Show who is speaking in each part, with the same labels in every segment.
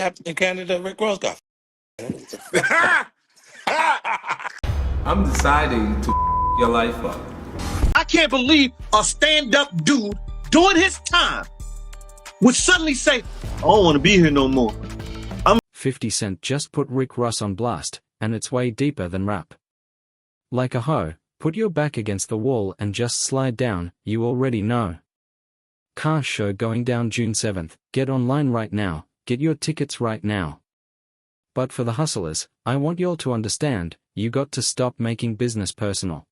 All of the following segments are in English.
Speaker 1: happened in Canada? Rick Ross got.
Speaker 2: I'm deciding to your life up.
Speaker 3: I can't believe a stand-up dude doing his time would suddenly say, I don't want to be here no more.
Speaker 4: 50 Cent just put Rick Ross on blast, and it's way deeper than rap. Like a hoe, put your back against the wall and just slide down, you already know. Car show going down June 7th, get online right now, get your tickets right now. But for the hustlers, I want y'all to understand, you got to stop making business personal.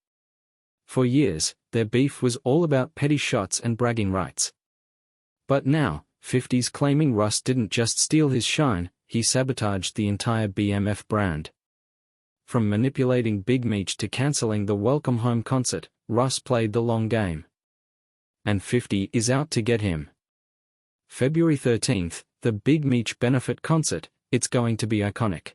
Speaker 4: For years, their beef was all about petty shots and bragging rights. But now, 50's claiming Ross didn't just steal his shine, he sabotaged the entire BMF brand. From manipulating Big Meech to cancelling the Welcome Home concert, Ross played the long game. And 50 is out to get him. February 13th, the Big Meech benefit concert, it's going to be iconic.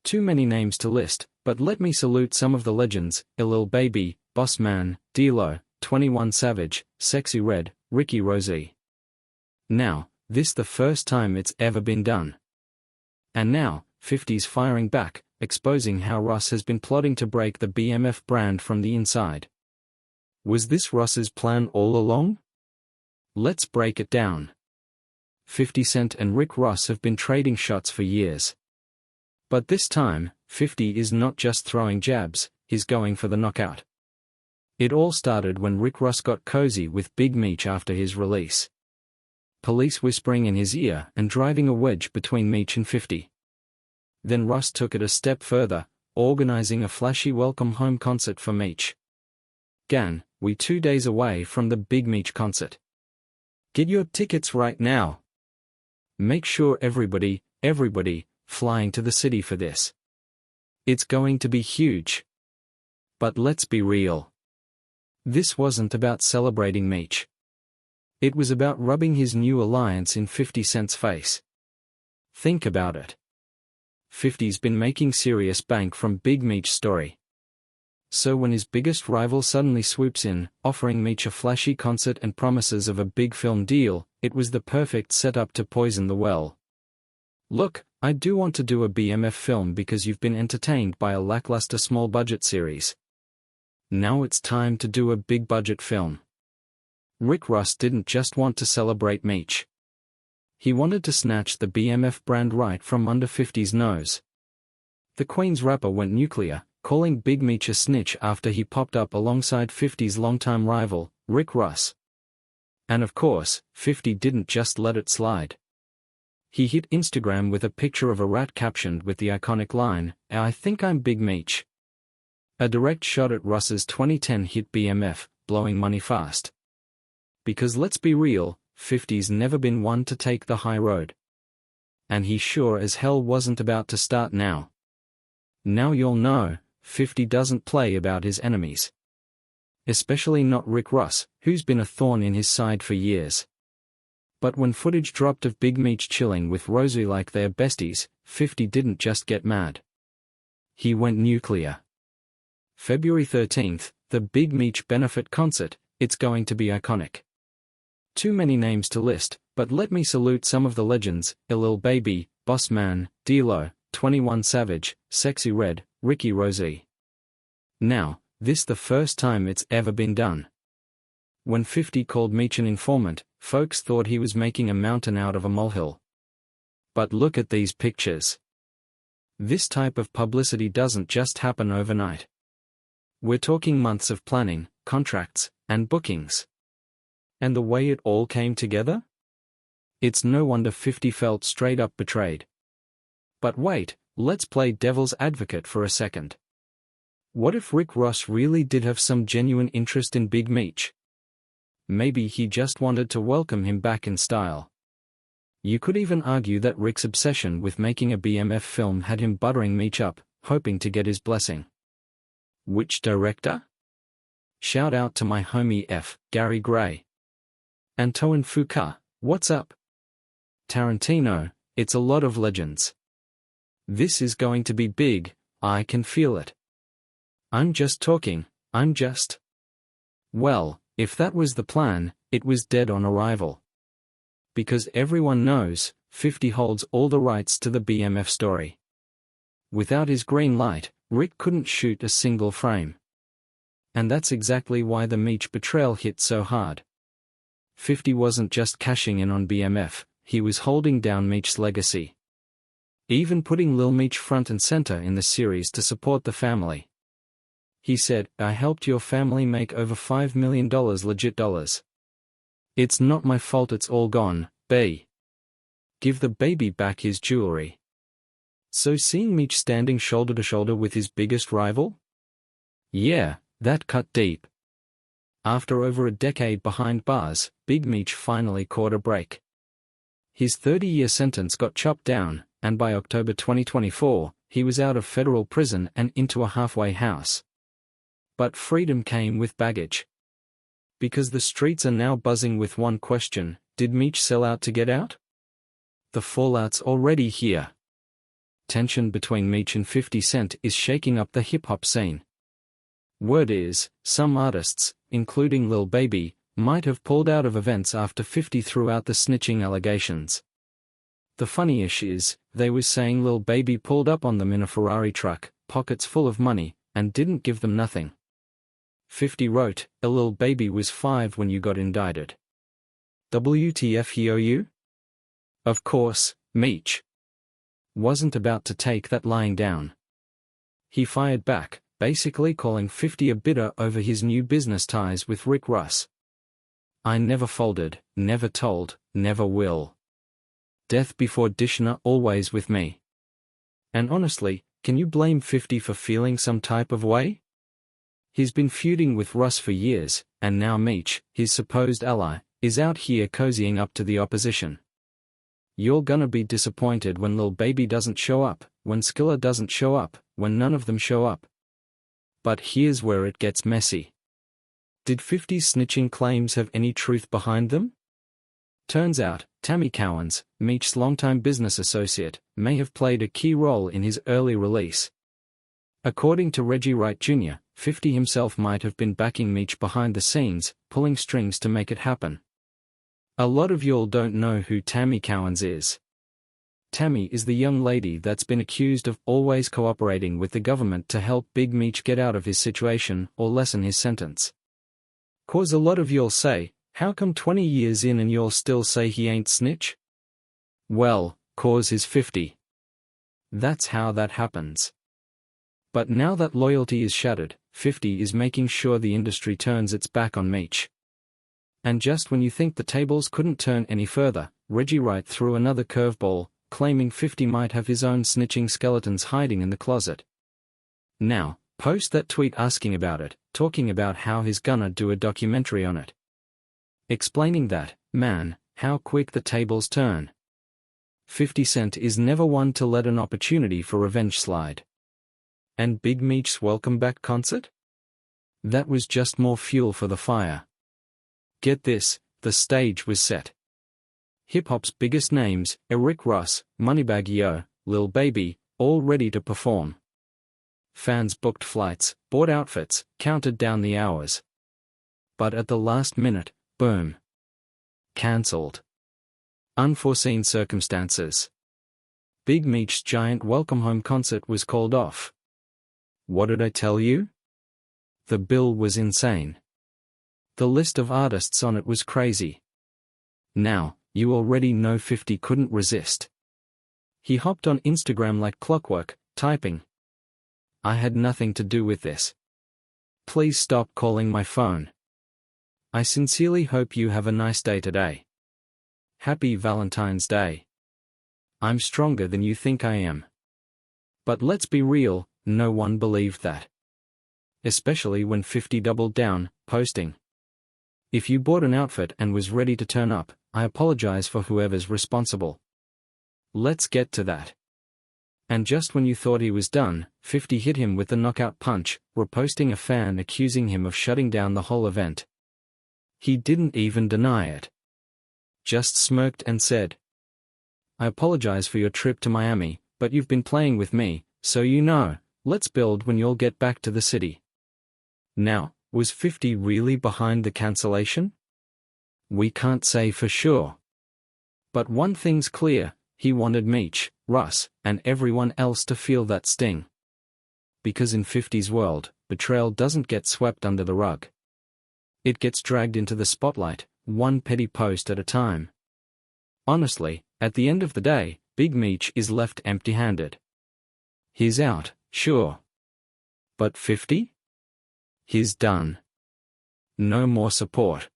Speaker 4: Too many names to list, but let me salute some of the legends: Lil Baby, Boss Man, D-Lo, 21 Savage, Sexy Red, Ricky Rosie. Now, this the first time it's ever been done. And now, 50's firing back, exposing how Ross has been plotting to break the BMF brand from the inside. Was this Ross's plan all along? Let's break it down. 50 Cent and Rick Ross have been trading shots for years. But this time, 50 is not just throwing jabs, he's going for the knockout. It all started when Rick Ross got cozy with Big Meech after his release. Police whispering in his ear and driving a wedge between Meech and 50. Then Ross took it a step further, organizing a flashy welcome home concert for Meech. Gan, we 2 days away from the Big Meech concert. Get your tickets right now. Make sure everybody, flying to the city for this. It's going to be huge. But let's be real. This wasn't about celebrating Meech. It was about rubbing his new alliance in 50 Cent's face. Think about it. 50's been making serious bank from Big Meech's story. So when his biggest rival suddenly swoops in, offering Meech a flashy concert and promises of a big film deal, it was the perfect setup to poison the well. Look, I do want to do a BMF film because you've been entertained by a lackluster small-budget series. Now it's time to do a big-budget film. Rick Ross didn't just want to celebrate Meech. He wanted to snatch the BMF brand right from under 50's nose. The Queen's rapper went nuclear, calling Big Meech a snitch after he popped up alongside 50's longtime rival, Rick Ross. And of course, 50 didn't just let it slide. He hit Instagram with a picture of a rat captioned with the iconic line, "I think I'm Big Meech." A direct shot at Ross's 2010 hit BMF, blowing money fast. Because let's be real, 50's never been one to take the high road. And he sure as hell wasn't about to start now. Now you'll know, 50 doesn't play about his enemies. Especially not Rick Ross, who's been a thorn in his side for years. But when footage dropped of Big Meech chilling with Rosie like they're besties, 50 didn't just get mad. He went nuclear. February 13th, the Big Meech benefit concert, it's going to be iconic. Too many names to list, but let me salute some of the legends: Lil Baby, Boss Man, D-Lo, 21 Savage, Sexy Red, Ricky Rosie. Now, this the first time it's ever been done. When 50 called Meech an informant, folks thought he was making a mountain out of a molehill. But look at these pictures. This type of publicity doesn't just happen overnight. We're talking months of planning, contracts, and bookings. And the way it all came together? It's no wonder 50 felt straight up betrayed. But wait, let's play devil's advocate for a second. What if Rick Ross really did have some genuine interest in Big Meech? Maybe he just wanted to welcome him back in style. You could even argue that Rick's obsession with making a BMF film had him buttering Meech up, hoping to get his blessing. Which director? Shout out to my homie F. Gary Gray. Antoine Fuqua, what's up? Tarantino, it's a lot of legends. This is going to be big, I can feel it. I'm just talking, Well, if that was the plan, it was dead on arrival. Because everyone knows, 50 holds all the rights to the BMF story. Without his green light, Rick couldn't shoot a single frame. And that's exactly why the Meech betrayal hit so hard. 50 wasn't just cashing in on BMF, he was holding down Meech's legacy. Even putting Lil Meech front and center in the series to support the family. He said, "I helped your family make over $5 million legit dollars. It's not my fault it's all gone, B. Give the baby back his jewelry." So seeing Meech standing shoulder to shoulder with his biggest rival? Yeah, that cut deep. After over a decade behind bars, Big Meech finally caught a break. His 30-year sentence got chopped down, and by October 2024, he was out of federal prison and into a halfway house. But freedom came with baggage. Because the streets are now buzzing with one question: did Meech sell out to get out? The fallout's already here. Tension between Meech and 50 Cent is shaking up the hip-hop scene. Word is, some artists, including Lil Baby, might have pulled out of events after 50 threw out the snitching allegations. The funny-ish is, they was saying Lil Baby pulled up on them in a Ferrari truck, pockets full of money, and didn't give them nothing. 50 wrote, "A Lil Baby was 5 when you got indicted. WTF he owe you?" Of course, Meech wasn't about to take that lying down. He fired back, basically calling 50 a bidder over his new business ties with Rick Ross. "I never folded, never told, never will. Death before Dishner always with me." And honestly, can you blame 50 for feeling some type of way? He's been feuding with Russ for years, and now Meech, his supposed ally, is out here cozying up to the opposition. You're gonna be disappointed when Lil Baby doesn't show up, when Skilla doesn't show up, when none of them show up. But here's where it gets messy. Did 50's snitching claims have any truth behind them? Turns out, Tammy Cowens, Meech's longtime business associate, may have played a key role in his early release. According to Reggie Wright Jr., 50 himself might have been backing Meech behind the scenes, pulling strings to make it happen. A lot of y'all don't know who Tammy Cowens is. Tammy is the young lady that's been accused of always cooperating with the government to help Big Meech get out of his situation or lessen his sentence. 'Cause a lot of y'all say, how come 20 years in and y'all still say he ain't snitch? Well, 'cause he's 50. That's how that happens. But now that loyalty is shattered, 50 is making sure the industry turns its back on Meech. And just when you think the tables couldn't turn any further, Reggie Wright threw another curveball, claiming 50 might have his own snitching skeletons hiding in the closet. Now, post that tweet asking about it, talking about how he's gonna do a documentary on it. Explaining that, man, how quick the tables turn. 50 Cent is never one to let an opportunity for revenge slide. And Big Meech's welcome back concert? That was just more fuel for the fire. Get this, the stage was set. Hip-hop's biggest names, Rick Ross, Moneybagg Yo, Lil Baby, all ready to perform. Fans booked flights, bought outfits, counted down the hours. But at the last minute, boom. Cancelled. Unforeseen circumstances. Big Meech's giant welcome home concert was called off. What did I tell you? The bill was insane. The list of artists on it was crazy. Now, you already know 50 couldn't resist. He hopped on Instagram like clockwork, typing, "I had nothing to do with this. Please stop calling my phone. I sincerely hope you have a nice day today. Happy Valentine's Day. I'm stronger than you think I am." But let's be real, no one believed that. Especially when 50 doubled down, posting, "If you bought an outfit and was ready to turn up, I apologize for whoever's responsible." Let's get to that. And just when you thought he was done, 50 hit him with the knockout punch, reposting a fan accusing him of shutting down the whole event. He didn't even deny it. Just smirked and said, "I apologize for your trip to Miami, but you've been playing with me, so you know, let's build when you'll get back to the city." Now, was 50 really behind the cancellation? We can't say for sure. But one thing's clear, He wanted Meech, Russ, and everyone else to feel that sting. Because in 50's world, betrayal doesn't get swept under the rug. It gets dragged into the spotlight, one petty post at a time. Honestly, at the end of the day, Big Meech is left empty-handed. He's out, sure. But 50? He's done. No more support.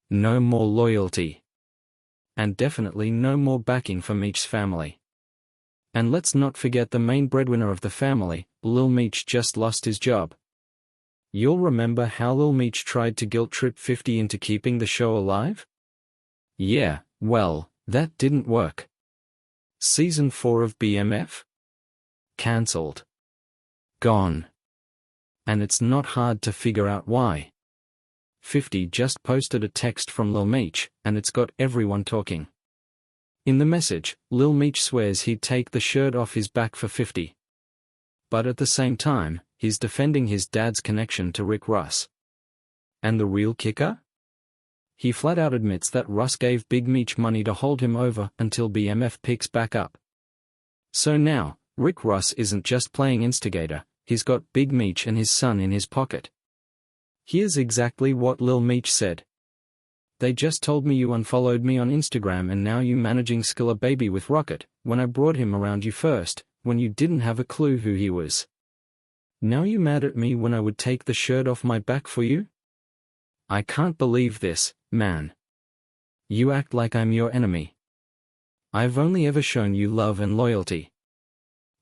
Speaker 4: No more loyalty. And definitely no more backing for Meech's family. And let's not forget the main breadwinner of the family, Lil Meech just lost his job. You'll remember how Lil Meech tried to guilt-trip 50 into keeping the show alive? Yeah, well, that didn't work. Season 4 of BMF? Cancelled. Gone. And it's not hard to figure out why. 50 just posted a text from Lil Meech, and it's got everyone talking. In the message, Lil Meech swears he'd take the shirt off his back for 50. But at the same time, he's defending his dad's connection to Rick Ross. And the real kicker? He flat out admits that Russ gave Big Meech money to hold him over until BMF picks back up. So now, Rick Ross isn't just playing instigator, he's got Big Meech and his son in his pocket. Here's exactly what Lil Meech said. They just told me you unfollowed me on Instagram and now you managing Skilla Baby with Rocket, when I brought him around you first, when you didn't have a clue who he was. Now you mad at me when I would take the shirt off my back for you? I can't believe this, man. You act like I'm your enemy. I've only ever shown you love and loyalty.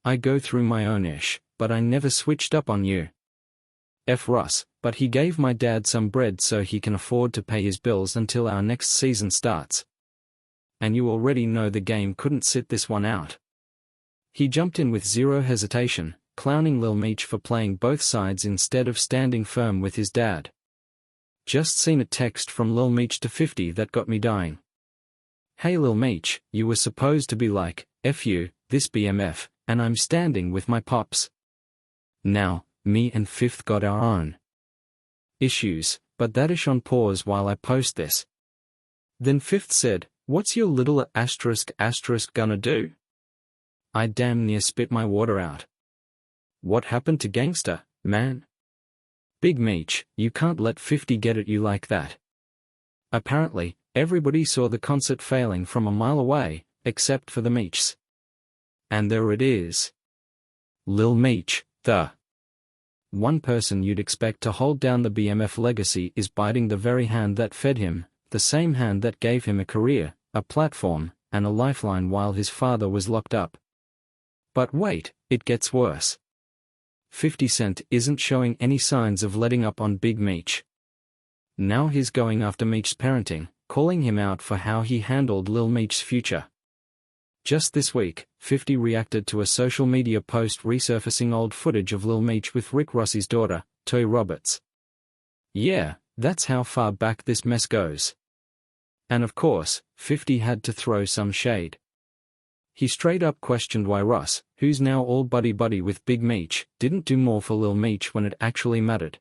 Speaker 4: I go through my own ish, but I never switched up on you. F. Russ, but he gave my dad some bread so he can afford to pay his bills until our next season starts. And you already know the game couldn't sit this one out. He jumped in with zero hesitation, clowning Lil Meech for playing both sides instead of standing firm with his dad. Just seen a text from Lil Meech to 50 that got me dying. Hey Lil Meech, you were supposed to be like, F you, this BMF, and I'm standing with my pops. Now, me and Fifth got our own issues, but that ish on pause while I post this. Then Fifth said, what's your little asterisk gonna do? I damn near spit my water out. What happened to gangster, man? Big Meech, you can't let 50 get at you like that. Apparently, everybody saw the concert failing from a mile away, except for the Meechs. And there it is. Lil Meech, the one person you'd expect to hold down the BMF legacy is biting the very hand that fed him, the same hand that gave him a career, a platform, and a lifeline while his father was locked up. But wait, it gets worse. 50 Cent isn't showing any signs of letting up on Big Meech. Now he's going after Meech's parenting, calling him out for how he handled Lil Meech's future. Just this week, 50 reacted to a social media post resurfacing old footage of Lil Meech with Rick Ross's daughter, Toy Roberts. Yeah, that's how far back this mess goes. And of course, 50 had to throw some shade. He straight up questioned why Ross, who's now all buddy-buddy with Big Meech, didn't do more for Lil Meech when it actually mattered.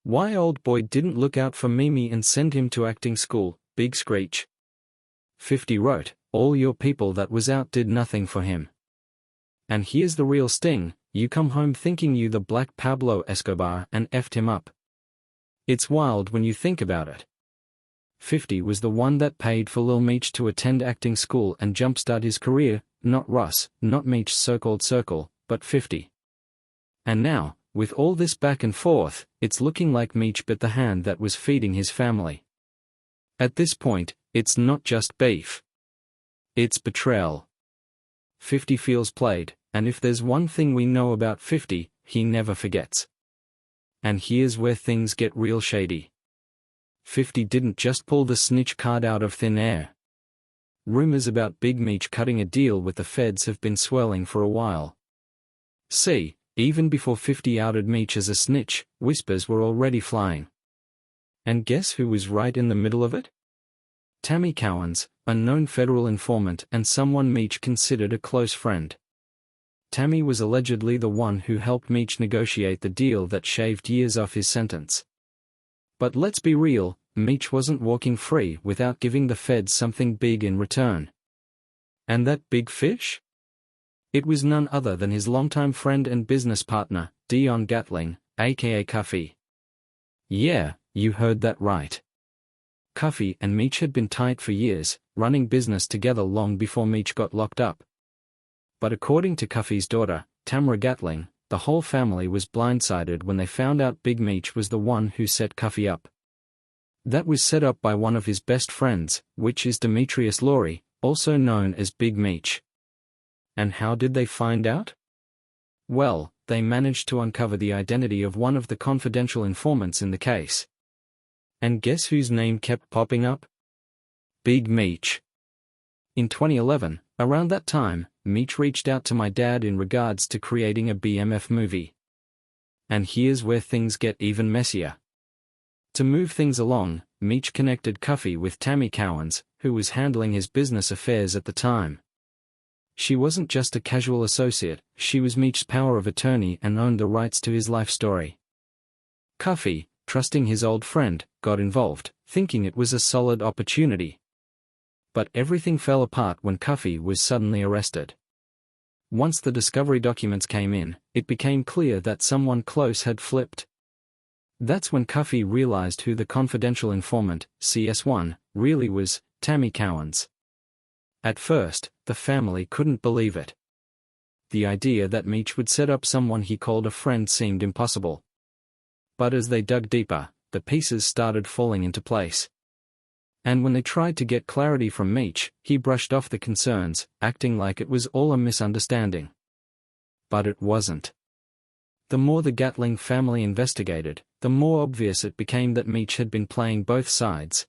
Speaker 4: Why old boy didn't look out for Mimi and send him to acting school, Big Screech. 50 wrote, all your people that was out did nothing for him. And here's the real sting, you come home thinking you the Black Pablo Escobar and effed him up. It's wild when you think about it. 50 was the one that paid for Lil Meech to attend acting school and jumpstart his career, not Russ, not Meech's so-called circle, but 50. And now, with all this back and forth, it's looking like Meech bit the hand that was feeding his family. At this point, it's not just beef. It's betrayal. 50 feels played, and if there's one thing we know about 50, he never forgets. And here's where things get real shady. 50 didn't just pull the snitch card out of thin air. Rumors about Big Meech cutting a deal with the feds have been swirling for a while. See, even before 50 outed Meech as a snitch, whispers were already flying. And guess who was right in the middle of it? Tammy Cowens, a known federal informant and someone Meech considered a close friend. Tammy was allegedly the one who helped Meech negotiate the deal that shaved years off his sentence. But let's be real, Meech wasn't walking free without giving the feds something big in return. And that big fish? It was none other than his longtime friend and business partner, Dion Gatling, aka Cuffy. Yeah, you heard that right. Cuffy and Meech had been tight for years, running business together long before Meech got locked up. But according to Cuffy's daughter, Tamara Gatling, the whole family was blindsided when they found out Big Meech was the one who set Cuffy up. That was set up by one of his best friends, which is Demetrius Laurie, also known as Big Meech. And how did they find out? Well, they managed to uncover the identity of one of the confidential informants in the case. And guess whose name kept popping up? Big Meech. In 2011, around that time, Meech reached out to my dad in regards to creating a BMF movie. And here's where things get even messier. To move things along, Meech connected Cuffy with Tammy Cowans, who was handling his business affairs at the time. She wasn't just a casual associate, she was Meech's power of attorney and owned the rights to his life story. Cuffy, trusting his old friend, got involved, thinking it was a solid opportunity. But everything fell apart when Cuffy was suddenly arrested. Once the discovery documents came in, it became clear that someone close had flipped. That's when Cuffy realized who the confidential informant, CS1, really was, Tammy Cowans. At first, the family couldn't believe it. The idea that Meech would set up someone he called a friend seemed impossible. But as they dug deeper, the pieces started falling into place. And when they tried to get clarity from Meech, he brushed off the concerns, acting like it was all a misunderstanding. But it wasn't. The more the Gatling family investigated, the more obvious it became that Meech had been playing both sides.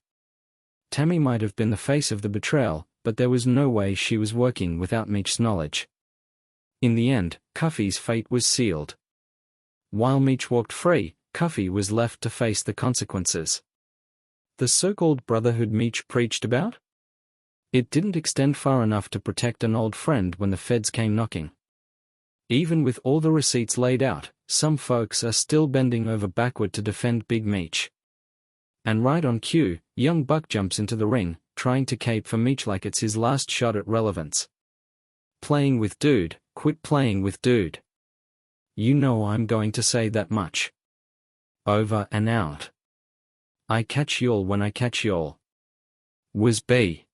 Speaker 4: Tammy might have been the face of the betrayal, but there was no way she was working without Meech's knowledge. In the end, Cuffy's fate was sealed. While Meech walked free, Cuffy was left to face the consequences. The so-called brotherhood Meech preached about? It didn't extend far enough to protect an old friend when the feds came knocking. Even with all the receipts laid out, some folks are still bending over backward to defend Big Meech. And right on cue, young Buck jumps into the ring, trying to cape for Meech like it's his last shot at relevance. Playing with dude, quit playing with dude. You know I'm going to say that much. Over and out. I catch y'all when I catch y'all. Was B.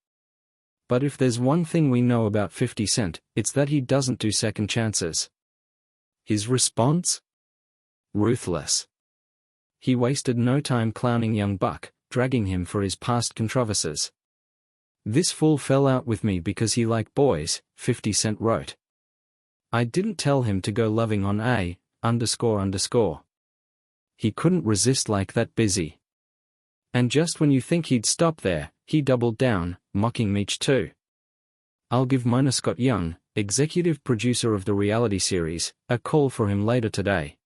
Speaker 4: But if there's one thing we know about 50 Cent, it's that he doesn't do second chances. His response? Ruthless. He wasted no time clowning young Buck, dragging him for his past controversies. This fool fell out with me because he liked boys, 50 Cent wrote. I didn't tell him to go loving on A___. He couldn't resist like that busy. And just when you think he'd stop there, he doubled down, mocking Meech too. I'll give Mona Scott Young, executive producer of the reality series, a call for him later today.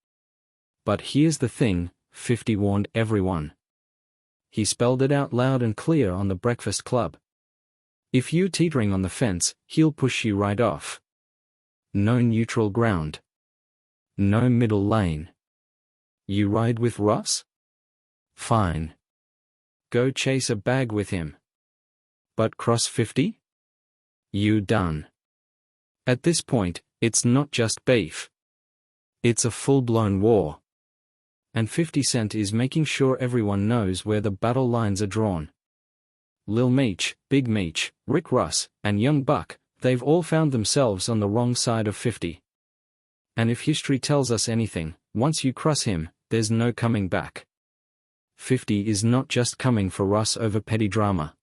Speaker 4: But here's the thing, 50 warned everyone. He spelled it out loud and clear on the Breakfast Club. If you're teetering on the fence, he'll push you right off. No neutral ground. No middle lane. You ride with Ross? Fine. Go chase a bag with him. But cross 50? You done. At this point, it's not just beef. It's a full-blown war. And 50 Cent is making sure everyone knows where the battle lines are drawn. Lil Meech, Big Meech, Rick Ross, and Young Buck, they've all found themselves on the wrong side of 50. And if history tells us anything, once you cross him, there's no coming back. 50 is not just coming for Ross over petty drama.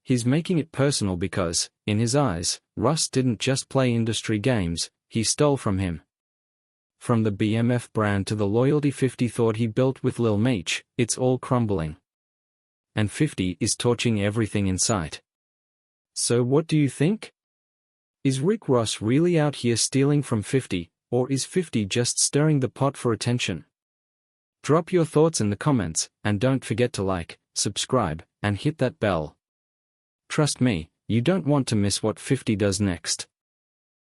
Speaker 4: He's making it personal because, in his eyes, Ross didn't just play industry games, he stole from him. From the BMF brand to the loyalty 50 thought he built with Lil Meech, it's all crumbling. And 50 is torching everything in sight. So what do you think? Is Rick Ross really out here stealing from 50, or is 50 just stirring the pot for attention? Drop your thoughts in the comments, and don't forget to like, subscribe, and hit that bell. Trust me, you don't want to miss what 50 does next.